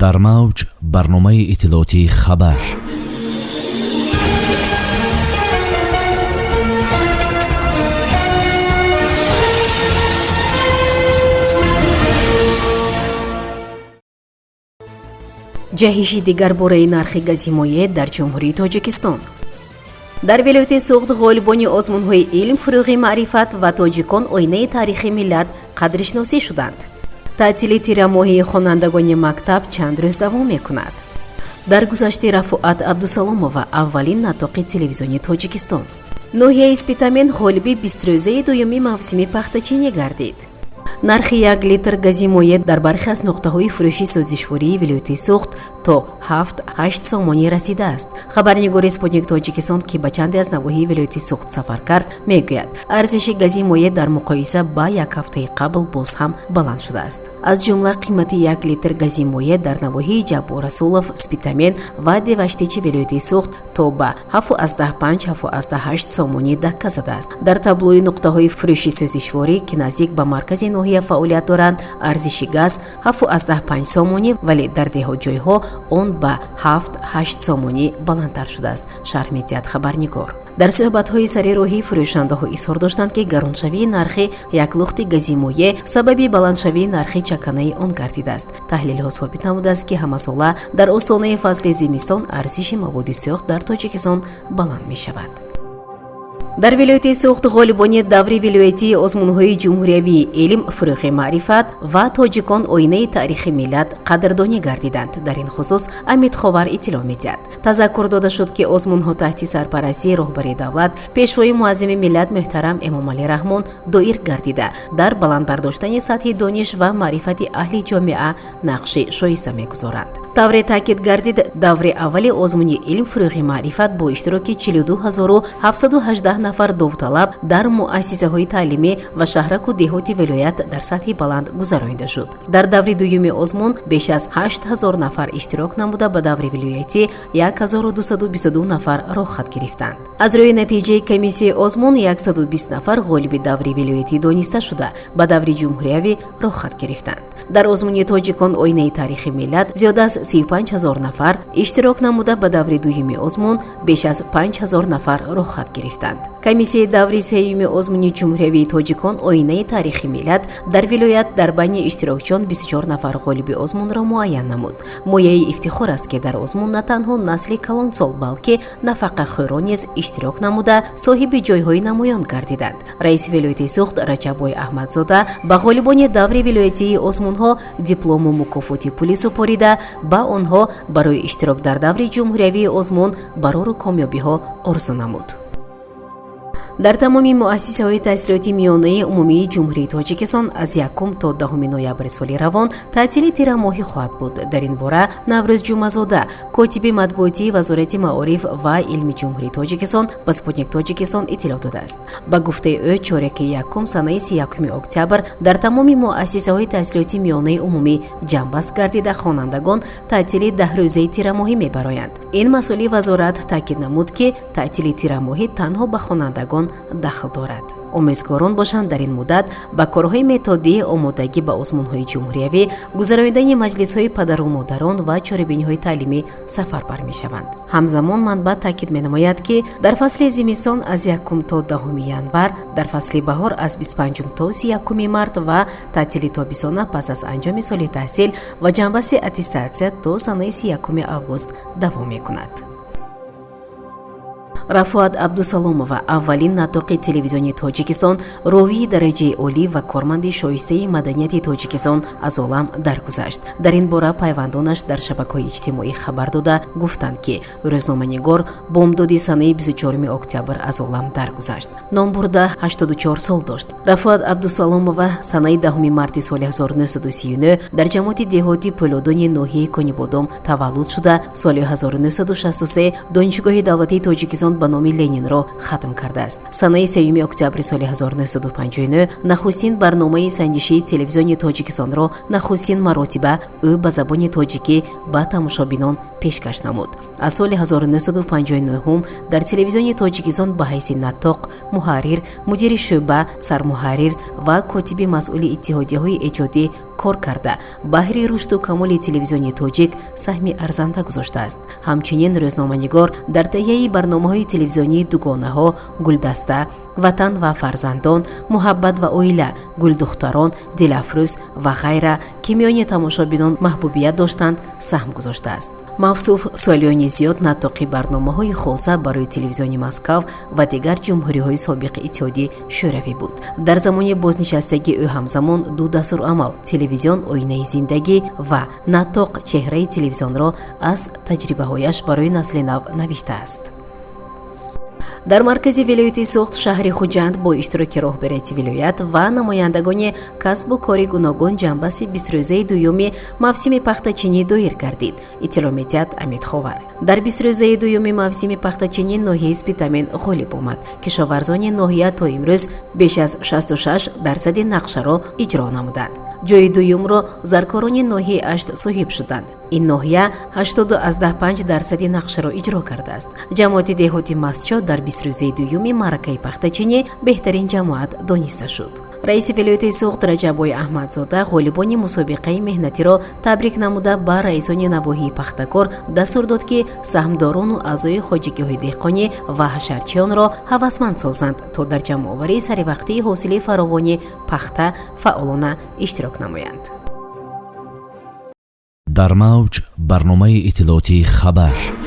дар мавҷ барномаи иттилоотии хабар. ҷаҳиши дигар бораи нархи гази моеъ дар ҷумҳурии Тоҷикистон. дар вилояти Суғд ғолибони озмунҳои илм, фурӯғи маърифат ва тоҷикон оинаи таърихи миллат қадршиносӣ шуданд. таътили тирамоҳии хонандагони мактаб чанд рӯз давом мекунад. дар гузашти Рафуат Абдусаломова аввалин натоқи телевизиони Тоҷикистон. ноҳияи Спитамен ғолиби 20-рӯзаи дуюми мавсими пахтачинӣ гардид. нархи 1 литр гази моеъ дар бархе аз нуқтаҳои фурӯши сӯзишвории вилояти Суғд то 7-8 сомонӣ расидааст. хабарнигори Спутник Тоҷикистон ки ба чанде аз навоҳии вилояти Суғд сафар кард мегӯяд, арзиши гази моеъ дар муқоиса ба як ҳафтаи қабл боз ҳам баланд шудааст. аз ҷумла қимати 1 литр гази моеъ дар навоҳии Ҷаббор Расулов, Спитамен ва Деваштичи вилояти Суғд то ба 7,5-7,8 сомонӣ дакка задааст. дар таблои нуқтаҳои фурӯши сӯзишворӣ ки наздик ба маркази ноҳия фаъолият доранд, арзиши газ 7,5 сомонӣ, вале дар деҳотҷойҳо он ба 7-8 сомонӣ баландтар шудааст, шарҳ медиҳад хабарнигор. дар суҳбатҳои сарироҳӣ фурӯшандаҳо изҳор доштанд, ки гароншавии нархи як лухти гази моеъ сабаби баландшавии нархи чаканаи он гардидааст. таҳлилҳо собит намудааст, ки ҳамасола дар остонаи фасли зимистон арзиши маводи сӯхт дар Тоҷикистон баланд мешавад. дар вилояти Суғд ғолибони даври вилоятии озмунҳои ҷумҳуриявии илм, фурӯғи маърифат ва тоҷикон оинаи таърихи миллат қадрдонӣ гардиданд. дар ин хусус Амид Ховар иттилоъ медиҳад. тазаккур дода шуд, ки озмунҳо таҳти сарпарастии роҳбари давлат пешвои муаззими миллат муҳтарам Эмомалӣ Раҳмон доир гардида, дар баландбардоштани сатҳи дониш ва маърифати аҳли ҷомеа нақши шоиста мегузоранд. тавре таъкид гардид, даври аввали озмуни илм, фурӯғи маърифат бо иштироки 42718 нафар довталаб дар муассисаҳои таълимӣ ва шаҳраку деҳоти вилоят дар сатҳи баланд гузаронида шуд. дар даври дуюми озмун беш аз 8000 нафар иштирок намуда, ба даври вилоятӣ 1222 нафар роҳ хат гирифтанд. аз рӯи натиҷаи комиссияи озмун 120 нафар ғолиби даври вилоятӣ дониста шуда, ба даври ҷумҳуриявӣ роҳ хат гирифтанд. дар озмуни тоҷикон оинаи таърихи миллат зиёда аз 35000 нафар иштирок намуда, ба даври дуюми озмун беш аз 5000 нафар роҳ хат гирифтанд. комиссияи даври сеюми озмуни ҷумҳуриявии тоҷикон оинаи таърихи миллат дар вилоят дар байни иштирокчиён 24 нафар ғолиби озмунро муайян намуд. мояи ифтихор аст, ки дар озмун на танҳо насли калонсол, балки нафақахӯрон низ иштирок намуда соҳиби ҷойҳои намоён гардиданд. раиси вилояти Суғд Раҷаббой Аҳмадзода ба ғолибони даври вилоятии озмунҳо диплому мукофоти пулӣ супорида, ба онҳо барои иштирок дар даври ҷумҳуриявии озмун барору комёбиҳо орзу намуд. дар тамоми муассисаҳои таҳсилоти миёнаи умумии ҷумҳурии Тоҷикистон аз 1 то 10 ноябри соли равон таътили тирамоҳӣ хоҳад буд. дар ин бора Наврӯз Ҷумъазода, котиби матбуотии Вазорати Маориф ва илми ҷумҳурии Тоҷикистон ба Спутник Тоҷикистон иттилоъ додааст. ба гуфтаи ӯ, чореки 1 санаи 31 октябр дар тамоми муассисаҳои таҳсилоти миёнаи умумӣ ҷамъбаст гардида, хонандагон таътили 10-рӯзаи тирамоҳӣ мебароянд. ин масъули вазорат таъкид намуд, ки таътили тирамоҳӣ танҳо ба хонандагон дахл дорад. омӯзгорон бошанд дар ин муддат ба корҳои методии омодагӣ ба озмунҳои ҷумҳуриявӣ, гузарондани маҷлисҳои падару модарон ва чорабиниҳои таълимӣ сафарбар мешаванд. ҳамзамон манбаъ таъкид менамояд, ки дар фасли зимистон аз 1 то 10 январ, дар фасли баҳор аз 25 то 31 март ва таътили тобисона пас аз анҷоми соли таҳсил ва ҷанбаси аттестатсия то санаи 31 август давом мекунад. Рафуат Абдусаломова, аввалин натоқи телевизиони Тоҷикистон, ровии дараҷаи олӣ ва корманди шоистаи маданияти Тоҷикистон аз олам даргузашт. дар ин бора пайвандонаш дар шабакаҳои иҷтимоӣ хабар дода гуфтанд, ки рӯзноманигор бомдоди санаи 24 октябр аз олам даргузашт. ном бурда 84 сол дошт. Рафуат Абдусаломова санаи 10 марти соли 1939 дар ҷамоати деҳоти Пӯлодони ноҳияи Конибодом таваллуд шуда, соли 1963 донишгоҳи давлатии Тоҷикистон ба номи Ленинро хатм кардааст. санаи 3 октябри соли 1959 нахустин барномаи санҷишии телевизиони Тоҷикистонро нахустин маротиба ӯ ба забони тоҷикӣ ба тамошобинон пешкаш намуд. аз соли 1959 дар телевизиони тоҷикистон ба ҳайси натоқ, муҳаррир, мудири шӯъба, сармуҳаррир ва котиби масъули иттиҳодияҳои эҷодӣ кор карда баҳри рушду камоли телевизиони тоҷик саҳми арзанда гузоштааст. ҳамчунин рӯзноманигор дар таҳияи барномаҳои телевизионии дугонаҳо, гулдаста, ватан ва фарзандон, муҳаббат ва оила, гулдухтарон, дилафрӯз ва ғайра ки миёни тамошобинон маҳбубият доштанд саҳм гузоштааст. мавсуф солиёни зиёд натоқи барномаҳои хоса барои телевизиони Москав ва дигар ҷумҳуриҳои собиқи иттиҳоди шӯравӣ буд. дар замони бознишастагии ӯ ҳамзамон ду дастурамал телевизион оинаи зиндагӣ ва натоқ чеҳраи телевизионро аз таҷрибаҳояш барои насли нав навиштааст. дар маркази вилояти суғд шаҳри хуҷанд бо иштироки роҳбарияти вилоят ва намояндагони касбу кори гуногун ҷанбаси 20рӯзаи дуюми мавсими пахтачинӣ доир гардид. иттилоъ медиҳад Амид Ховар. дар 20рӯзаи дуюми мавсими пахтачинӣ ноҳияи Спитамен ғолиб омад. кишоварзони ноҳия то имрӯз беш аз 66% нақшаро иҷро намуданд. ҷои дуюмро заркорони ноҳияи Ашт соҳиб шуданд. ин ноҳия 85% нақшаро иҷро кардааст. ҷамоати деҳоти Мастчо дар 20рӯзаи дуюми маъракаи пахтачинӣ беҳтарин ҷамоат дониста шуд. раиси вилояти суғд Раҷаббой Аҳмадзода ғолибони мусобиқаи меҳнатиро табрик намуда ба раисони навоҳии пахтакор дастур дод ки саҳмдорону аъзои хоҷагиҳои деҳқонӣ ва ҳашарчиёнро ҳавасманд созанд то дар ҷамъоварии саривақтии ҳосили фаровони пахта фаъолона иштирок намоянд. дар мавҷ барномаи иттилоотии хабар.